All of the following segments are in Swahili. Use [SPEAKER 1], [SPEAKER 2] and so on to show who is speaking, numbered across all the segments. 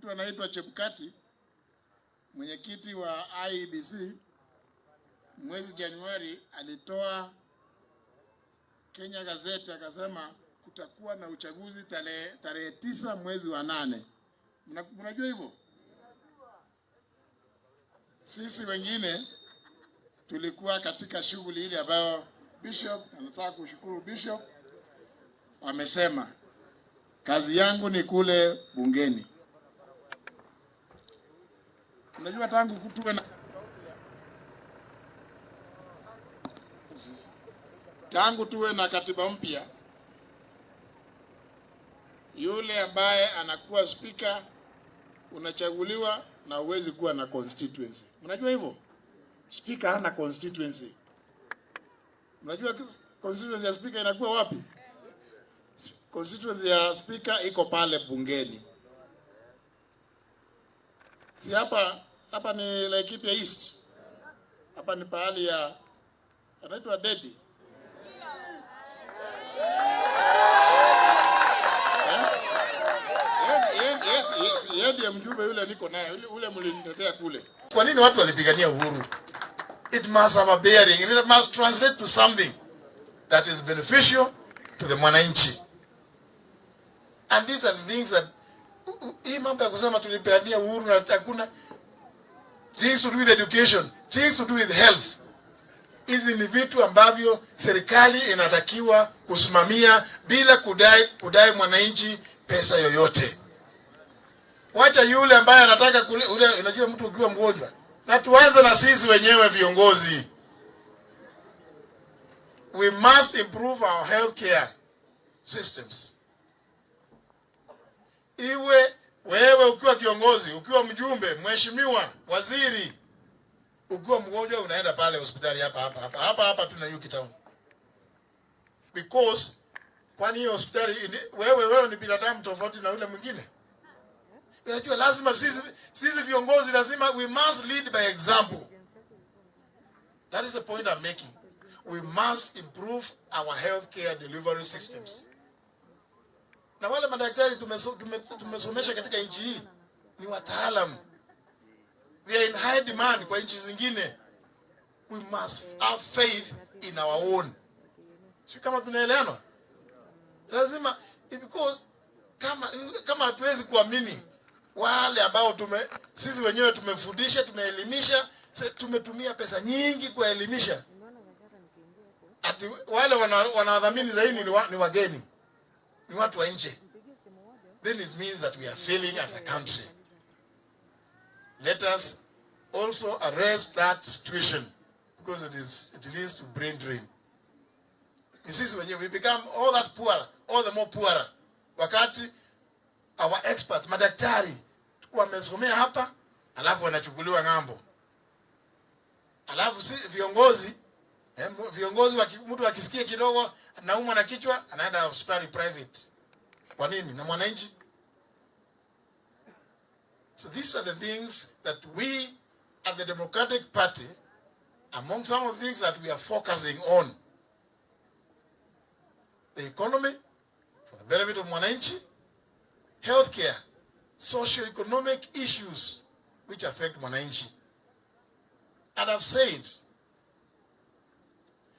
[SPEAKER 1] mtu anaitwa Chebukati, mwenyekiti wa IEBC, mwezi Januari alitoa Kenya Gazette akasema kutakuwa na uchaguzi tarehe 9 mwezi wa 8. Mnajua hivyo? Sisi wengine tulikuwa katika shughuli ile ambayo Bishop, nataka kushukuru Bishop, wamesema kazi yangu ni kule bungeni. Unajua tangu tuwe na katiba mpya, yule ambaye anakuwa speaker unachaguliwa na uwezi kuwa na constituency. Mnajua hivyo? Speaker hana constituency. Mnajua constituency ya speaker inakuwa wapi? Constituency ya speaker iko pale bungeni. Si hapa ni Laikipia East. Hapa ni pahali ya anaitwa Dedi. Yes, yeye mjumbe yule niko naye, ule mlinitetea kule. Kwa nini watu walipigania uhuru? It must have a bearing. It must translate to something that is beneficial to the mwananchi. And these are the things that hii mambo ya kusema tulipigania uhuru na hakuna things to do with education, things to do with health. Hizi ni vitu ambavyo serikali inatakiwa kusimamia bila kudai mwananchi pesa yoyote. Wacha yule ambaye anataka ule, unajua mtu ukiwa mgonjwa. Na tuanze na sisi wenyewe viongozi. We must improve our healthcare systems. Iwe wewe ukiwa kiongozi, ukiwa mjumbe, mheshimiwa, waziri, ukiwa mgonjwa unaenda pale hospitali hapa tuna Yuki Town. Because kwani hiyo hospitali wewe ni binadamu tofauti na yule mwingine. Unajua lazima sisi viongozi lazima we must lead by example. That is the point I'm making. We must improve our healthcare delivery systems. Na wale madaktari tumesomesha katika nchi hii ni wataalamu. They are in high demand kwa nchi zingine. We must have faith in our own. Si kama tunaelewana? Lazima because kama hatuwezi kuamini wale ambao sisi wenyewe tumefundisha, tumeelimisha, tumetumia pesa nyingi kuelimisha. Ati wale wanawadhamini zaidi ni wageni. Ni watu wa nje. Then it means that we are failing as a country. Let us also arrest that situation because it leads to brain drain. This when we become all that poorer, all the more poorer. Wakati our experts, madaktari, wamesomea hapa, alafu wanachukuliwa ngambo. Alafu viongozi mtu akisikia kidogo anaumwa na kichwa anaenda hospitali private. Kwa nini? Na mwananchi. So these are the things that we at the Democratic Party, among some of the things that we are focusing on. The economy, for the benefit of mwananchi, healthcare, socio-economic issues which affect mwananchi. And I've said,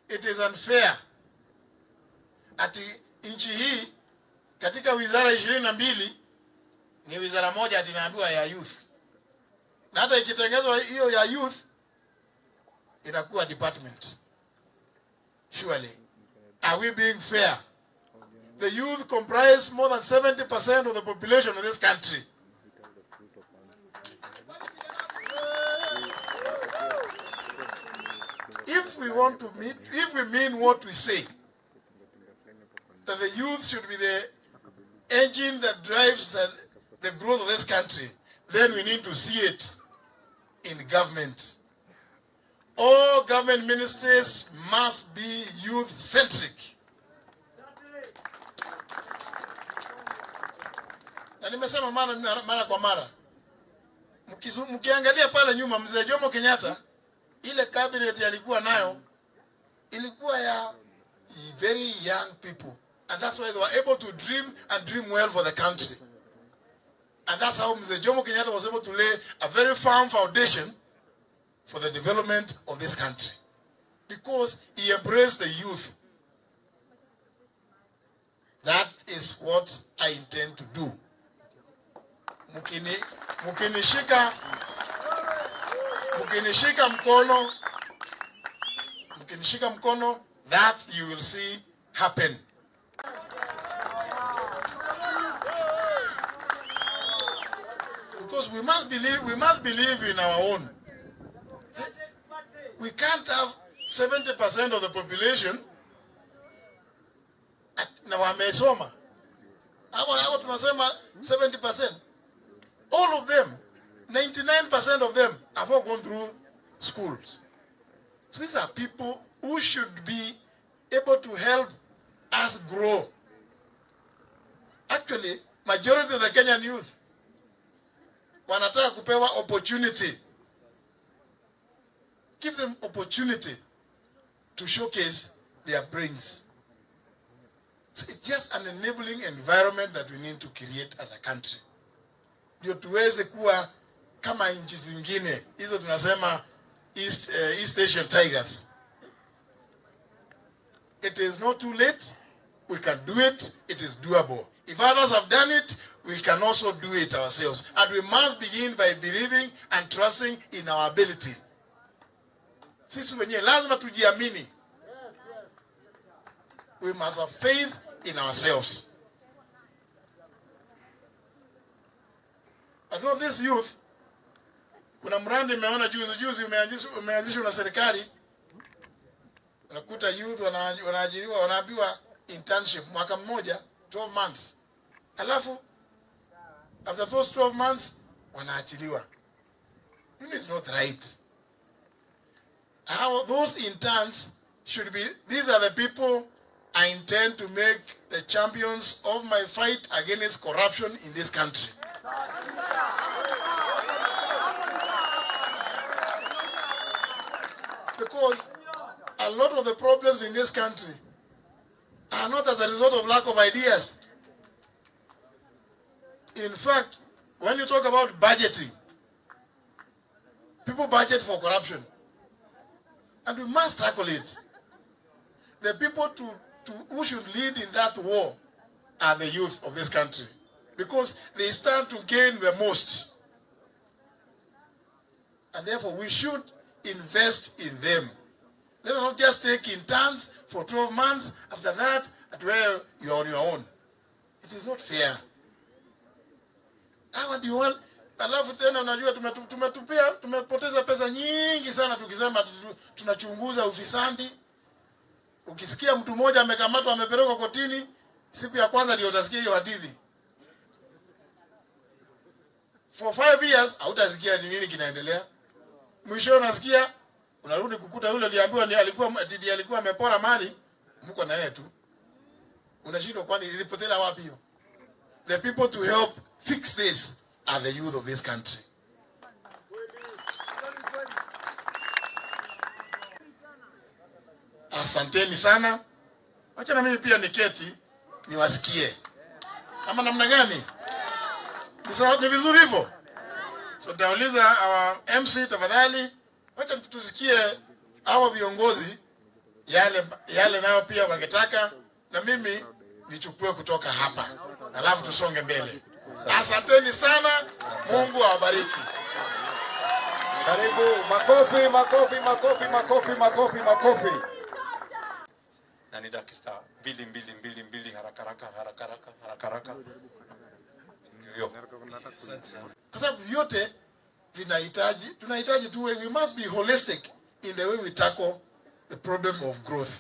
[SPEAKER 1] it is unfair ati nchi hii katika wizara 22 ni wizara moja ati inaambiwa ya youth. Na hata ikitengezwa hiyo ya youth inakuwa department. Surely, are we being fair? The youth comprise more than 70% of the population of this country. If we mean what we say, that the youth should be the engine that drives the growth of this country, then we need to see it in government. All government ministries must be youth-centric. Na nimesema mara kwa mara, mkiangalia pale nyuma mzee Jomo Kenyatta, ile cabinet alikuwa nayo ilikuwa ya very young people, and that's why they were able to dream and dream well for the country. And that's how Mr. Jomo Kenyatta was able to lay a very firm foundation for the development of this country. Because he embraced the youth. That is what I intend to do. Mkinishika mkono, that you will see happen. Because we must believe in our own. We can't have 70% of the population na wamesoma. Hapo tunasema 70%. All of them, 99% of them have all gone through schools. So these are people who should be able to help us grow. Actually, majority of the Kenyan youth wanataka kupewa opportunity. Give them opportunity to showcase their brains. So it's just an enabling environment that we need to create as a country. Ndio tuweze kuwa kama nchi zingine. Hizo tunasema East Asian Tigers. It is not too late. We can do it. It is doable. If others have done it, we can also do it ourselves. And we must begin by believing and trusting in our ability. Sisi wenyewe lazima tujiamini. We must have faith in ourselves. I know this youth, kuna mradi meona juzi umeanzishwa na serikali. Unakuta youth wanaajiriwa, wanaambiwa internship mwaka mmoja, 12 months. Alafu after those 12 months wanaachiliwa. It is not right. How those interns should be, these are the people I intend to make the champions of my fight against corruption in this country. Because a lot of the problems in this country are not as a result of lack of ideas. In fact, when you talk about budgeting, people budget for corruption. And we must tackle it. The people who should lead in that war are the youth of this country. Because they stand to gain the most. And therefore we should invest in them. Let us not just take interns for 12 months. After that, at where you're on your own. It is not fair. Hawa ndio wale, alafu tena unajua tumepoteza pesa nyingi sana tukisema tunachunguza ufisadi. Ukisikia mtu mmoja amekamatwa amepelekwa kotini, siku ya kwanza ndio utasikia hiyo hadithi. For 5 years hautasikia ni nini kinaendelea. Mwisho unasikia unarudi kukuta yule aliambiwa alikuwa amepora mali, mko na yeye tu. Unashindwa kwani ilipotelea wapi hiyo? The people to help fix this are the youth of this country. Asanteni sana. Wacha na mimi pia niketi niwasikie. Ama namna gani? Ni vizuri hivyo. So tauliza our MC tafadhali, wacha tusikie hawa viongozi yale nao pia wangetaka na mimi nichukue kutoka hapa. Alafu tusonge mbele. Asanteni sana. Mungu awabariki.
[SPEAKER 2] Karibu, makofi, makofi, makofi, makofi, makofi, makofi. Na ni dakika mbili haraka.
[SPEAKER 1] Kwa sababu vyote tunahitaji tuwe, we must be holistic in the way we tackle the problem of growth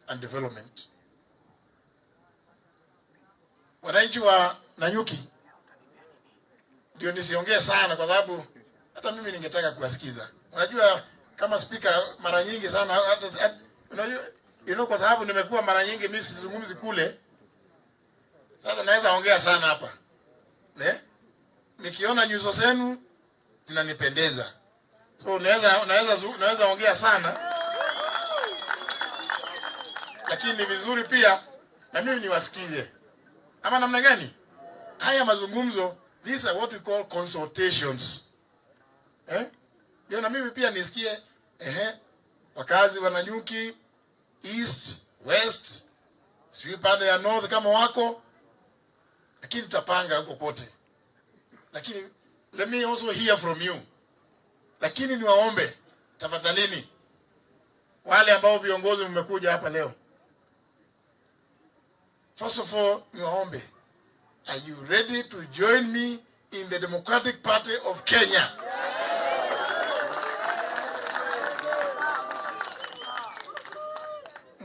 [SPEAKER 1] and development. Wananchi wa Nanyuki, ndio nisiongee sana kwa sababu hata mimi ningetaka kuwasikiza. Unajua kama speaker mara nyingi sana hata unajua kwa sababu nimekuwa mara nyingi mimi sizungumzi kule. Sasa naweza ongea sana hapa. Nikiona nyuso zenu zinanipendeza. So naweza ongea sana. Lakini ni vizuri pia na mimi niwasikize. Ama namna gani? Haya mazungumzo These are what we call consultations. Ndio na mimi pia nisikie wakazi wa Nanyuki, East, West, sijui pande ya North kama wako, lakini tutapanga huko kote. Lakini let me also hear from you. Lakini niwaombe tafadhalini, wale ambao viongozi mmekuja hapa leo, first of all, niwaombe, are you ready to join me in the Democratic Party of Kenya?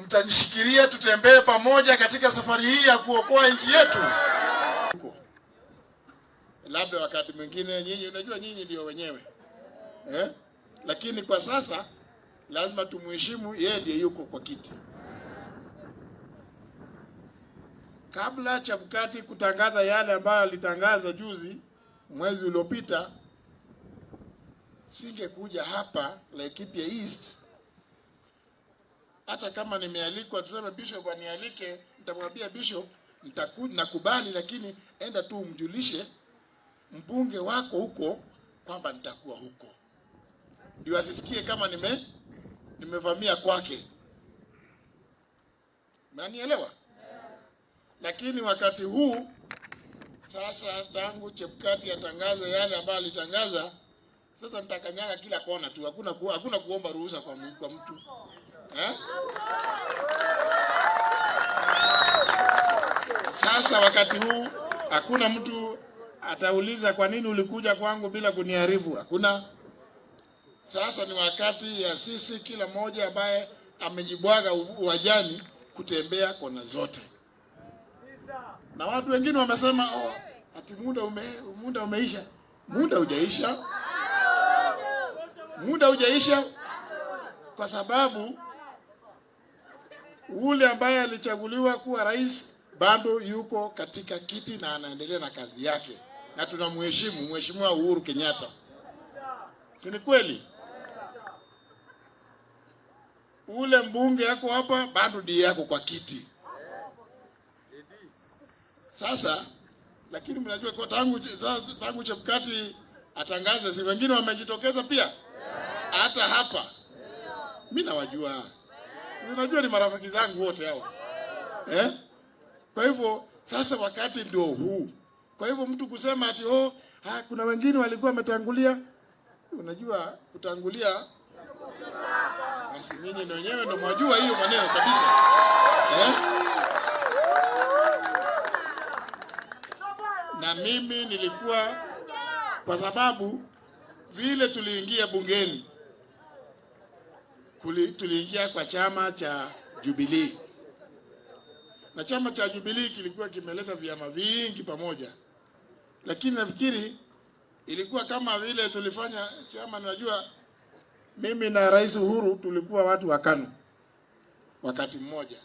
[SPEAKER 1] Mtanishikilia tutembee pamoja katika safari hii ya kuokoa nchi yetu. Labda wakati mwingine nyinyi, unajua nyinyi ndio wenyewe. Lakini kwa sasa lazima tumuheshimu yeye, ndiye yuko kwa kiti. Kabla Chebukati kutangaza yale ambayo alitangaza juzi mwezi uliopita, singekuja hapa Laikipia East. Hata kama nimealikwa, tuseme bishop anialike, nitamwambia bishop nakubali, lakini enda tu umjulishe mbunge wako huko kwamba nitakuwa huko, ndio asisikie kama nimevamia kwake. Mnanielewa? Lakini wakati huu sasa, tangu Chebukati atangaza yale ambayo alitangaza, sasa nitakanyaga kila kona tu, hakuna kuomba ruhusa kwa mtu. Sasa wakati huu hakuna mtu atauliza kwa nini ulikuja kwangu bila kuniarifu. Hakuna. Sasa ni wakati ya sisi kila mmoja ambaye amejibwaga uwajani kutembea kona zote. Na watu wengine wamesema ati muda umeisha. Muda hujaisha. Muda hujaisha kwa sababu ule ambaye alichaguliwa kuwa rais bado yuko katika kiti na anaendelea na kazi yake, na tunamheshimu Mheshimiwa Uhuru Kenyatta. Si ni kweli? Ule mbunge yako hapa bado ndiye yako kwa kiti. Sasa lakini mnajua kwa tangu Chebukati atangaze, si wengine wamejitokeza pia? Hata hapa mimi nawajua. Unajua ni marafiki zangu wote hao. Kwa hivyo sasa wakati ndio huu. Kwa hivyo mtu kusema ati kuna wengine walikuwa wametangulia, unajua kutangulia, basi nyinyi wenyewe ndio mwajua hiyo maneno kabisa. Na mimi nilikuwa, kwa sababu vile tuliingia bungeni, tuliingia kwa chama cha Jubilee. Na chama cha Jubilee kilikuwa kimeleta vyama vingi pamoja. Lakini nafikiri ilikuwa kama vile tulifanya chama, najua mimi na Rais Uhuru tulikuwa watu wa KANU wakati mmoja.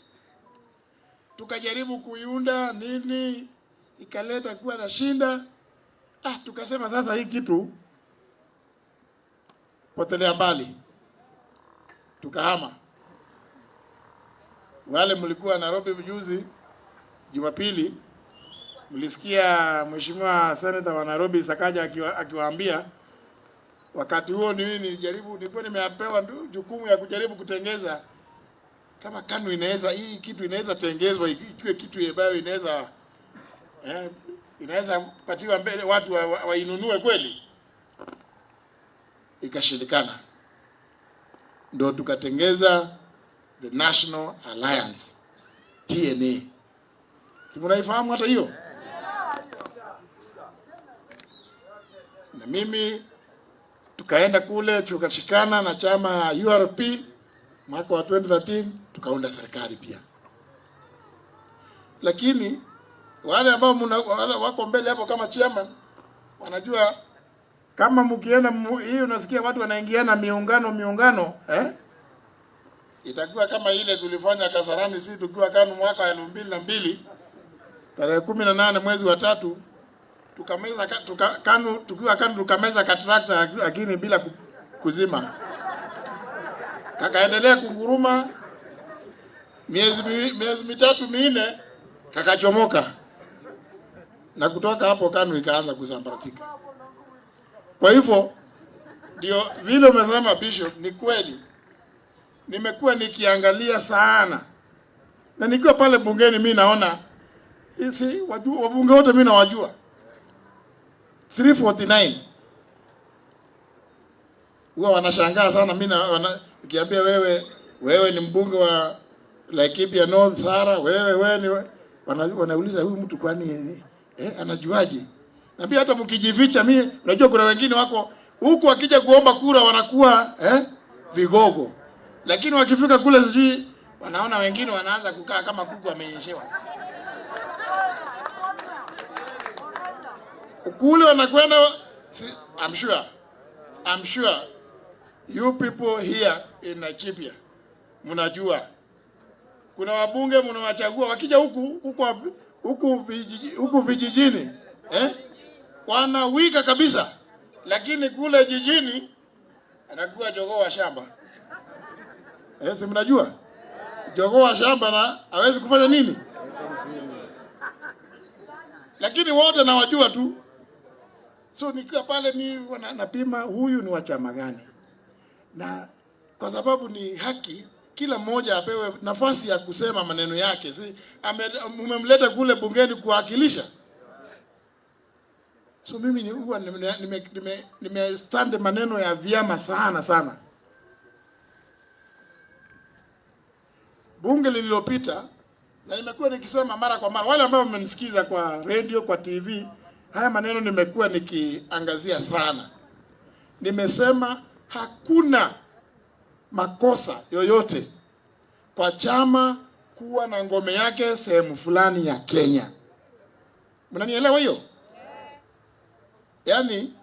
[SPEAKER 1] Tukajaribu kuiunda nini, ikaleta kuwa na shinda. Tukasema sasa hii kitu potelea mbali. Tukahama. Wale mlikuwa Nairobi juzi Jumapili, mlisikia Mheshimiwa Senator wa Nairobi Sakaja akiwaambia, wakati huo nilikuwa nimepewa jukumu ya kujaribu kutengeza kama KANU hii kitu inaweza tengezwa ikiwe kitu ambayo inaweza patiwa mbele watu wainunue kweli. Ikashindikana. Ndio tukatengeza the National Alliance, TNA. Si mnaifahamu hata hiyo? Na mimi tukaenda kule tukashikana na chama URP mwaka wa 2013, tukaunda serikali pia. Lakini wale ambao wako mbele hapo kama chairman wanajua kama mkienda hii unasikia watu wanaingiana miungano itakuwa kama ile tulifanya Kasarani sisi tukiwa KANU mwaka wa 2002 tarehe 18 mwezi wa 3, tukameza KANU tukiwa KANU tukameza katrakta lakini bila kuzima. Kakaendelea kunguruma miezi mitatu minne, kakachomoka. na kutoka hapo KANU ikaanza kusambaratika. Kwa hivyo ndio vile umesema Bishop, ni kweli. Nimekuwa nikiangalia sana. Na nikiwa pale bungeni mimi naona hizi wabunge wote mimi nawajua. 349. Huwa wanashangaa sana mimi nikiambia wewe ni mbunge wa Laikipia North Sara, wewe ni wanauliza huyu mtu kwani anajuaje? Na pia hata mkijificha, mimi unajua kuna wengine wako huku wakija kuomba kura wanakuwa vigogo. Lakini wakifika kule sijui wanaona wengine wanaanza kukaa kama kuku amenyeshewa. Kule wanakwenda I'm sure you people here in Laikipia mnajua kuna wabunge mnawachagua wakija huku vijijini wanawika kabisa, lakini kule jijini anakuwa jogoo wa shamba. Si mnajua jogoo wa shamba na hawezi kufanya nini? Lakini wote nawajua tu. So nikiwa pale napima huyu ni wa chama gani. Na kwa sababu ni haki, kila mmoja apewe nafasi ya kusema maneno yake. Si umemleta kule bungeni kuwakilisha. So mimi huwa nimestand maneno ya vyama sana. Bunge lililopita, na nimekuwa nikisema mara kwa mara, wale ambao wamenisikiza kwa radio, kwa TV, haya maneno nimekuwa nikiangazia sana. Nimesema hakuna makosa yoyote kwa chama kuwa na ngome yake sehemu fulani ya Kenya. Mnanielewa hiyo? Yaani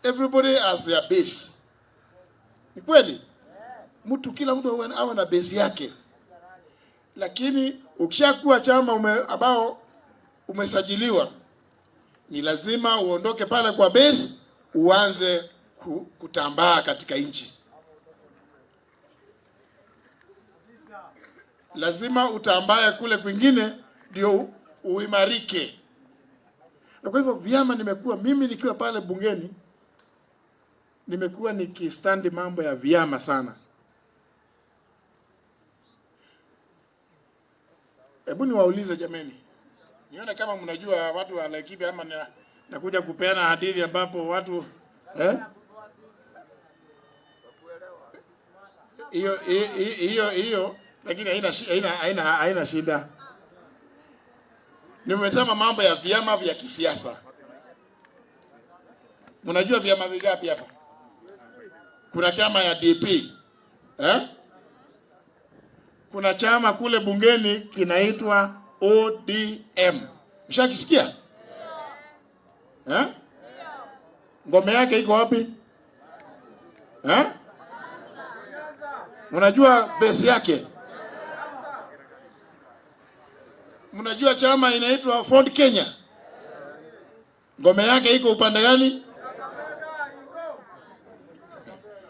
[SPEAKER 1] everybody has their base. Ni kweli? Kila mtu awe na base yake. Lakini ukishakuwa chama ambao umesajiliwa, ni lazima uondoke pale kwa base uanze kutambaa katika nchi. Lazima utambaye kule kwingine ndio uimarike. Na kwa hivyo vyama mimi nikiwa pale bungeni nimekuwa nikistandi mambo ya vyama sana. Hebu niwaulize jameni. Nione kama mnajua watu wa Laikipia ama nakuja kupeana hadithi ambapo watu hiyo lakini haina shida. Nimesema mambo ya vyama vya kisiasa. Mnajua vyama vingapi hapa? Kuna chama ya DP. Kuna chama kule bungeni kinaitwa ODM. Mshakisikia? Ngome yake iko wapi? Mnajua base yake? Mnajua chama inaitwa Ford Kenya? Ngome yake iko upande gani?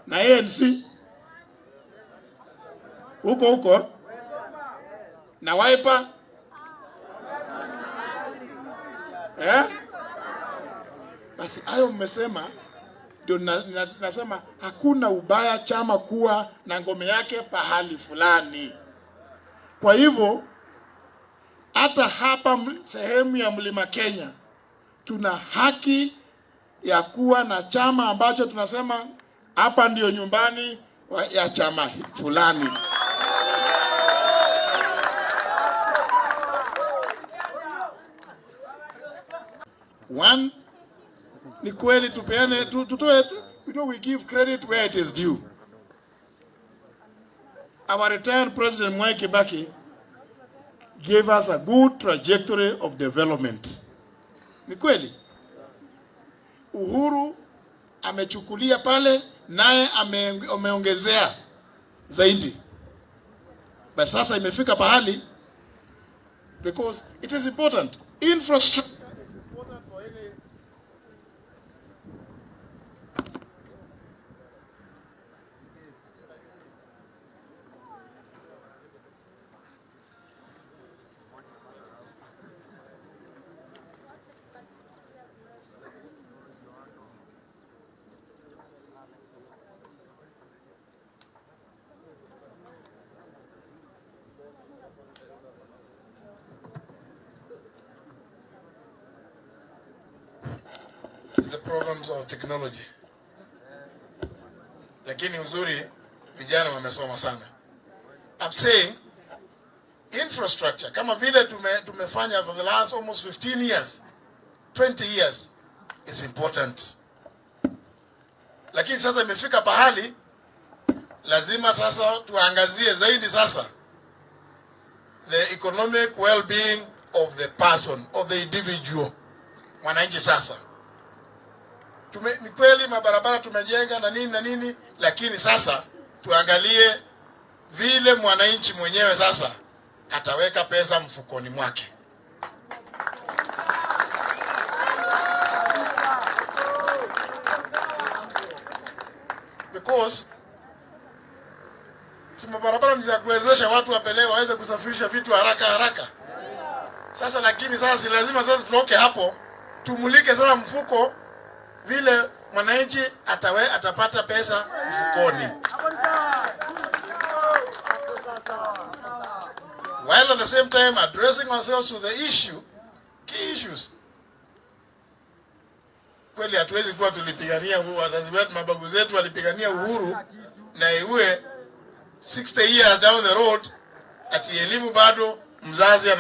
[SPEAKER 1] Na ANC huko na Wiper basi hayo mmesema ndio nasema hakuna ubaya chama kuwa na ngome yake pahali fulani. Kwa hivyo hata hapa sehemu ya Mlima Kenya tuna haki ya kuwa na chama ambacho tunasema hapa ndio nyumbani ya chama fulani. One, ni kweli tupeane tutoe, we give credit where it is due. Our retired President Mwai Kibaki gave us a good trajectory of development. Ni kweli. Uhuru amechukulia pale naye ameongezea zaidi. Basi sasa imefika pahali because it is important. Infrastructure is important for any the problems of technology. Lakini uzuri vijana wamesoma sana. I'm saying infrastructure kama vile tumefanya for the last almost 15 years, 20 years is important. Lakini sasa imefika pahali lazima sasa tuangazie zaidi sasa the economic well-being of the person, of the individual. Mwananchi sasa. Ni kweli mabarabara tumejenga na nini, lakini sasa tuangalie vile mwananchi mwenyewe sasa ataweka pesa mfukoni mwake. Because mabarabara ni za kuwezesha watu waweze kusafirisha vitu haraka. Sasa lakini sasa si lazima sasa tutoke hapo, tumulike sasa mfuko vile mwananchi atapata pesa mfukoni. While at the same time addressing ourselves to the key issues. Kweli hatuwezi kuwa tulipigania wazazi wetu, mababu zetu walipigania uhuru na iwe 60 years down the road ati elimu bado mzazi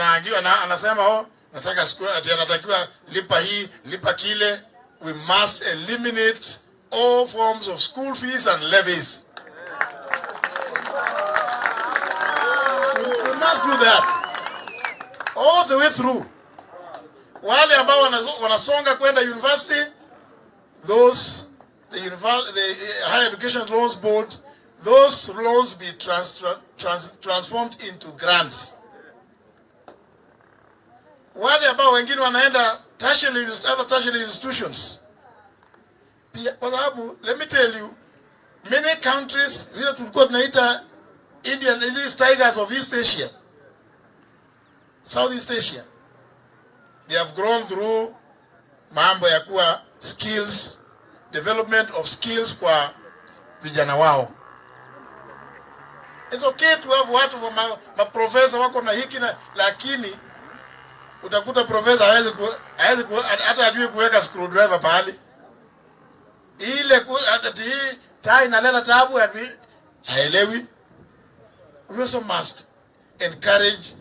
[SPEAKER 1] anasema nataka anatakiwa lipa hii, lipa kile. We must eliminate all forms of school fees and levies. We must do that all the way through. Wale ambao wanasonga kwenda university, the Higher Education Loans Board, those loans be transformed into grants. Wale ambao wengine wanaenda other tertiary institutions. Kwa sababu, let me tell you, many countries, vile tulikuwa tunaita Indian tigers of East Asia, Southeast Asia, they have grown through mambo ya kuwa skills, development of skills kwa vijana wao. It's okay to have watu maprofesa wako na hiki na, lakini utakuta profesa hawezi hata ajue kuweka screwdriver pahali. Ile hii taa inaleta taabu haelewi. We also must encourage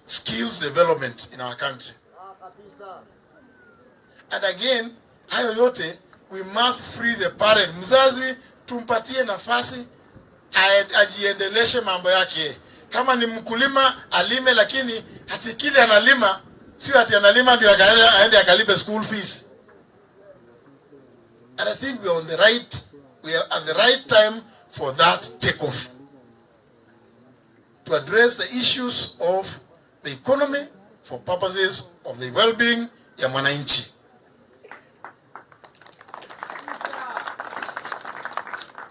[SPEAKER 1] skills development in our country. And again, hayo yote, we must free the parent. Mzazi tumpatie nafasi ajiendeleshe mambo yake. Kama ni mkulima alime, lakini hati kile analima sio ati analima ndio aende akalipe school fees. And I think we are at the right time for that takeoff, to address the issues of the economy for purposes of the well-being ya mwananchi.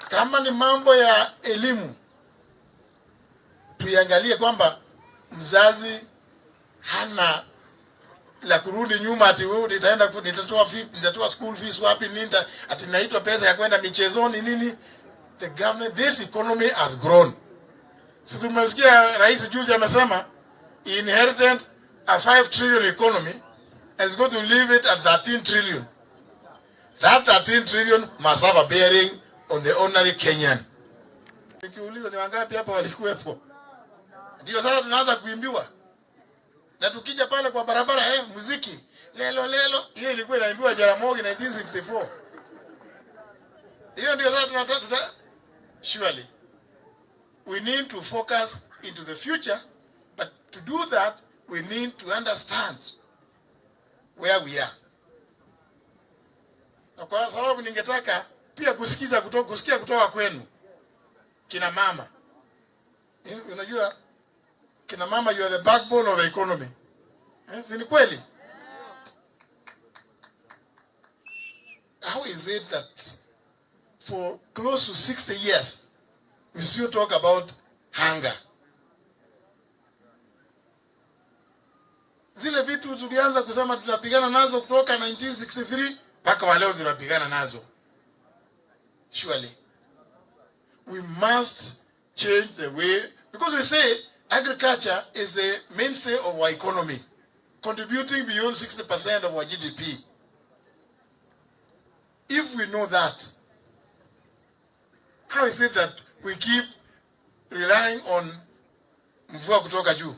[SPEAKER 1] Kama ni mambo ya elimu, tuiangalie kwamba mzazi hana la kurudi nyuma ati wewe nitatoa school fees wapi, ati naitwa pesa ya kwenda michezoni nini. The government, this economy has grown. Sisi tumesikia rais juzi amesema he inherited a 5 trillion economy and is going to leave it at 13 trillion. That 13 trillion must have a bearing on the ordinary Kenyan. Nikiuliza ni wangapi hapa walikuwepo? Ndio sasa tunaanza kuimbiwa. Na tukija pale kwa barabara muziki lelo hiyo ilikuwa inaimbiwa Jaramogi 1964. Hiyo ndio sasa tunataka. Surely we need to focus into the future, but to do that we need to understand where we are. Na kwa sababu ningetaka pia kusikia kutoka kwenu kina mama. Unajua kina mama, you are the backbone of the economy. Si kweli? How is it that for close to 60 years we still talk about hunger? Zile vitu tulianza kusema tunapigana nazo kutoka 1963 mpaka waleo tunapigana nazo. Surely we must change the way, because we say agriculture is the mainstay of our economy, contributing beyond 60% of our GDP. If we know that, how is it that we keep relying on mvua kutoka juu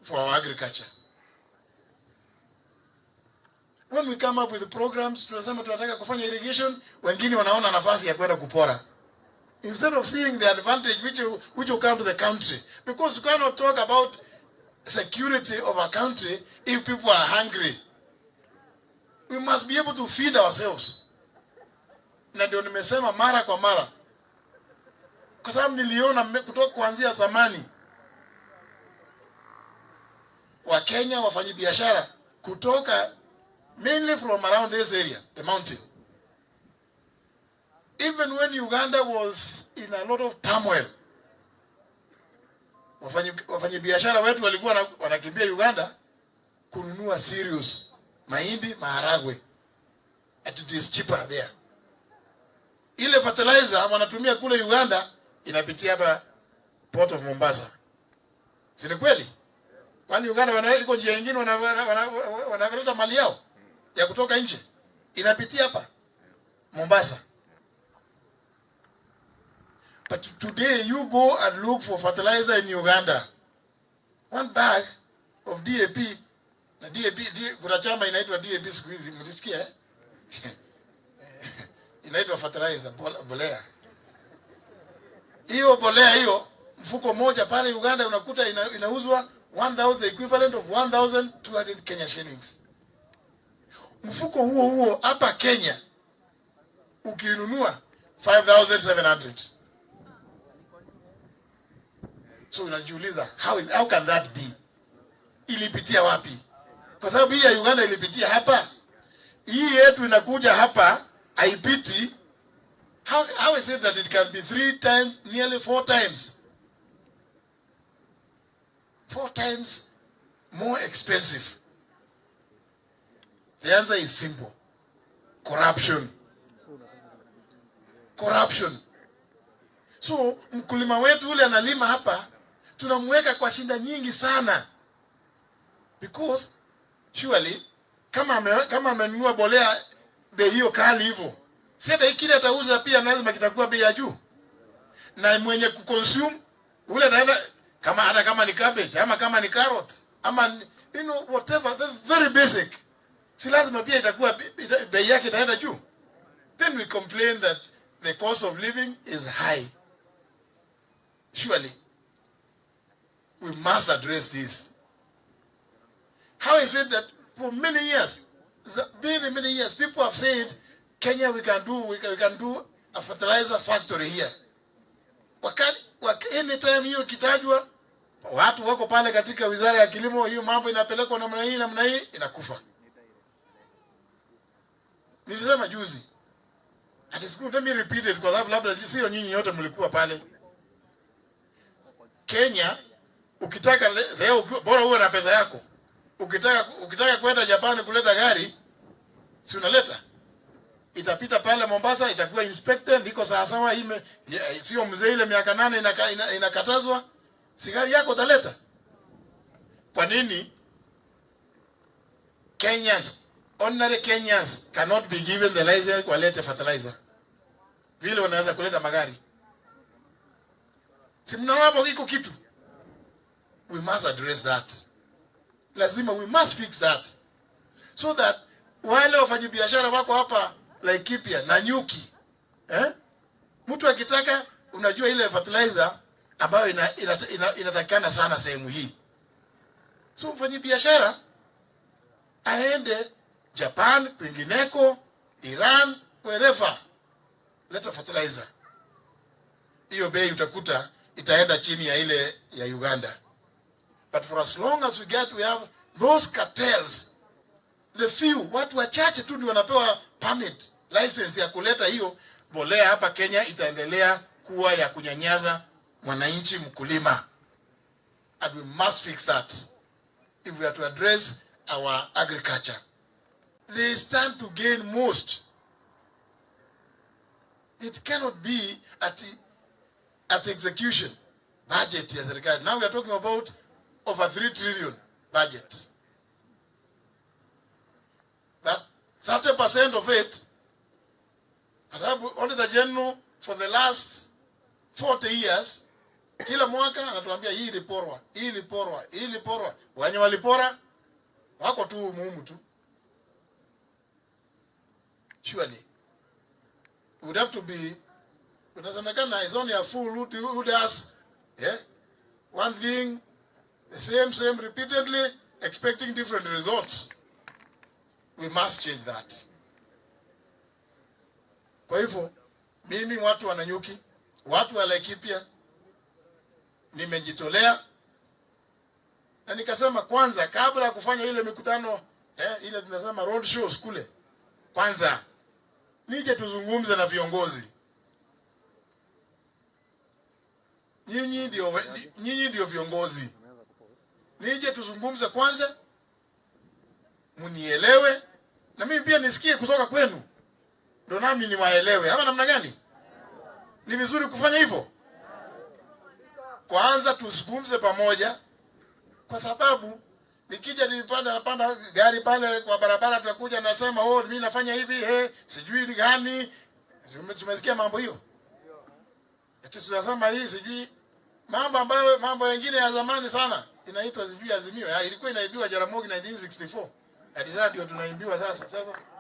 [SPEAKER 1] for our agriculture? When we come up with the programs, tunasema tunataka kufanya irrigation, wengine wanaona nafasi ya kwenda kupora, instead of seeing the advantage which will come to the country. Because we cannot talk about security of a country if people are hungry. We must be able to feed ourselves. Na ndio nimesema mara kwa mara, kwa sababu niliona kutoka kuanzia zamani Wakenya wafanyabiashara kutoka mainly from around this area, the mountain. Even when Uganda was in a lot of turmoil, wafanyabiashara wetu walikuwa wanakimbia Uganda kununua cereals, mahindi, maharagwe, at it is cheaper there. Ile fertilizer wanatumia kule Uganda inapitia hapa Port of Mombasa. Si ni kweli? Kwani Uganda iko njia nyingine wanaleta mali yao ya kutoka nje, inapitia hapa Mombasa. But today you go and look for fertilizer in Uganda. One bag of DAP, na DAP kuna chama inaitwa DAP siku hizi, mlisikia eh? Inaitwa fertilizer, bolea. Hiyo bolea hiyo, mfuko moja pale Uganda unakuta inauzwa 1,000, equivalent of 1,200 Kenya shillings. Mfuko huo hapa Kenya ukinunua 5,700. So unajiuliza, how can that be? Ilipitia wapi? Kwa sababu hii ya Uganda ilipitia hapa. Hii yetu inakuja hapa, haipiti. How is it that it can be 3 times, nearly 4 times? 4 times more expensive. The answer is simple. Corruption. Corruption. So mkulima wetu ule analima hapa, tunamweka kwa shinda nyingi sana. Because surely kama amenunua bolea bei hiyo kali hivyo, si hata kile atauza pia lazima kitakuwa bei ya juu. Na mwenye kuconsume ule naenda kama ni cabbage ama kama ni carrot ama whatever, the very basic, si lazima pia itakuwa bei yake itaenda juu. Then we complain that the cost of living is high. Surely we must address this. How is it that for many years, people have said, Kenya, we can do a fertilizer factory here. Anytime hiyo kitajwa, watu wako pale katika wizara ya kilimo, hiyo mambo inapelekwa namna hii inakufa. Nilisema juzi, and it's good, let me repeat it, kwa sababu labda sio nyinyi yote mlikuwa pale. Kenya, ukitaka leo bora uwe na pesa yako. Ukitaka kwenda Japani kuleta gari, si unaleta. Itapita pale Mombasa, itakuwa inspected, liko sawa sio mzee ile miaka 8 inakatazwa, sigari yako utaleta. Kwa nini ordinary Kenyans cannot be given the license kuleta fertilizer? Vile wanaweza kuleta magari. Si mnawapo iko kitu. We must address that. Lazima, we must fix that. So that wale wafanyabiashara wako hapa Laikipia na Nyuki, mtu akitaka, unajua ile fertilizer ambayo inatakikana sana sehemu hii. So mfanyabiashara aende Japan, kwingineko, Iran, wherever, leta fertilizer. Hiyo bei utakuta itaenda chini ya ile ya Uganda. But for as long as we have those cartels, the few, watu wachache tu ndio wanapewa permit, license ya kuleta hiyo bolea hapa Kenya, itaendelea kuwa ya kunyanyaza mwananchi mkulima. And we must fix that if we are to address our agriculture. They stand to gain most. It cannot be at execution budget as regard. Now we are talking about over 3 trillion budget. But 30% of it Sababu auditor general for the last 40 years kila mwaka anatuambia hii iliporwa, hii iliporwa, hii iliporwa. Wenye walipora wako tu muhimu tu. Surely we would have to be, unasemekana is only a fool who does one thing the same repeatedly expecting different results. We must change that. Kwa hivyo mimi watu wananyuki, watu wa Laikipia, nimejitolea na nikasema kwanza kabla ya kufanya ile mikutano ile tunasema road shows kule, kwanza nije tuzungumze na viongozi. Nyinyi ndio viongozi. Nije tuzungumze kwanza, munielewe na mimi pia nisikie kutoka kwenu, ndio nami niwaelewe. Ama namna gani? Ni vizuri kufanya hivyo. Kwanza tuzungumze pamoja, kwa sababu nikija napanda gari pale kwa barabara, tutakuja nasema mimi nafanya hivi, sijui gani. Tumesikia mambo hiyo. Eti tunasema hii sijui mambo mengine ya zamani sana inaitwa sijui Azimio. Ilikuwa inaimbiwa Jaramogi 1964. Hadi sasa ndio tunaimbiwa sasa.